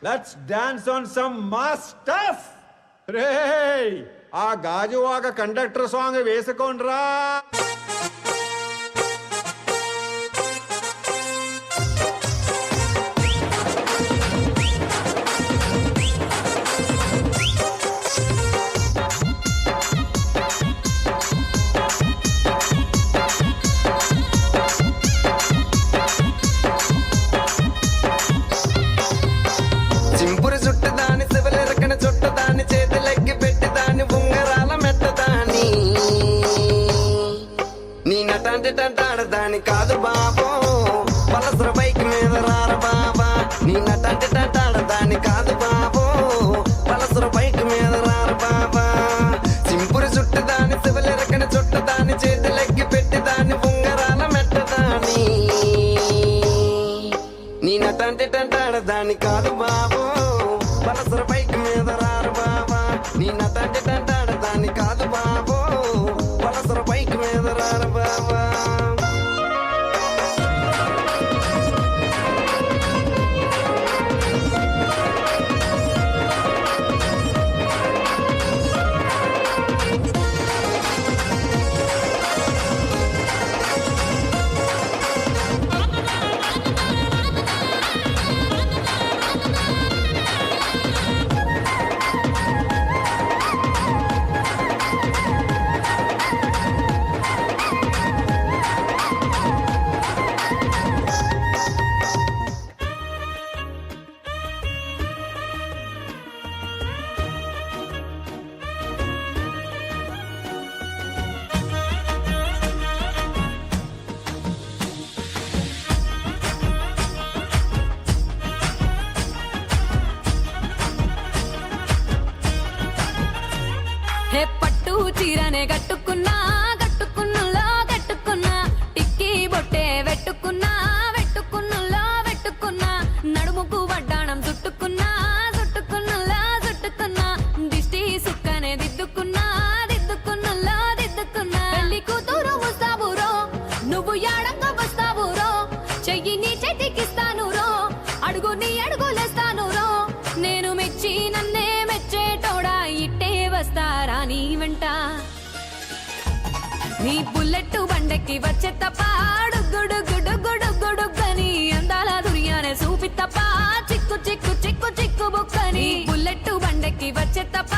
Let's dance on some mass stuff. రేయ్ ఆ Gajuwaka conductor song వేసుకోండ్రా. చింపురు చుట్టదాని శివలెరకన చుట్టదాని చేతులెక్కి పెట్టిదాని ఉంగరాల మెట్టదాని నీ నటంటి టంటాడదాని కాదు బాబో పలసర బైక్ మీద రార బాబా నీ నటంటి టంటాడదాని కాదు బాబో పలసర బైక్ మీద రార బాబా చింపురు చుట్టదాని శివలెరకన చుట్టదాని చేతులెక్కి పెట్టిదాని ఉంగరాల మెట్టదాని నీ నటంటి టంటాడదాని కాదు బాబో పలసర బైక్ మీద రారు బాబా నీ నటంటి టంటాడదాని కాదు బాబో పలసర బైక్ మీద రారు బాబా హే పట్టు చీరనే కట్టుకున్నా కట్టుకున్నులో కట్టుకున్నా టిక్కీ బొట్టే వెట్టుకున్నా వెట్టుకున్నులో వెట్టుకున్నా నడుముకు వడ్డాణం చుట్టుకున్నా చుట్టుకున్నులో చుట్టుకున్నా దిష్టి సుక్కనే దిద్దుకున్నా దిద్దుకున్నులో దిద్దుకున్నా పెళ్లి కూతురు వస్తావురో నువ్వు యాడంగా వస్తావురో చెయ్యి నీ చేతికిస్తాను రో అడుగు నీ అడుగులేస్తాను రో నేను మెచ్చి నన్నే మెచ్చేటోడా ఇట్టే వస్తారా నీ వెంట నీ బుల్లెట్ బండెక్కి వచ్చే తప్ప గుడుగుడుగుడుగుడుగుడుగని అందాల దుర్యానే చూపి తప్ప చిక్కు చిక్కు చిక్కు చిక్కు బుక్కని బుల్లెట్ బండెక్కి వచ్చే తప్ప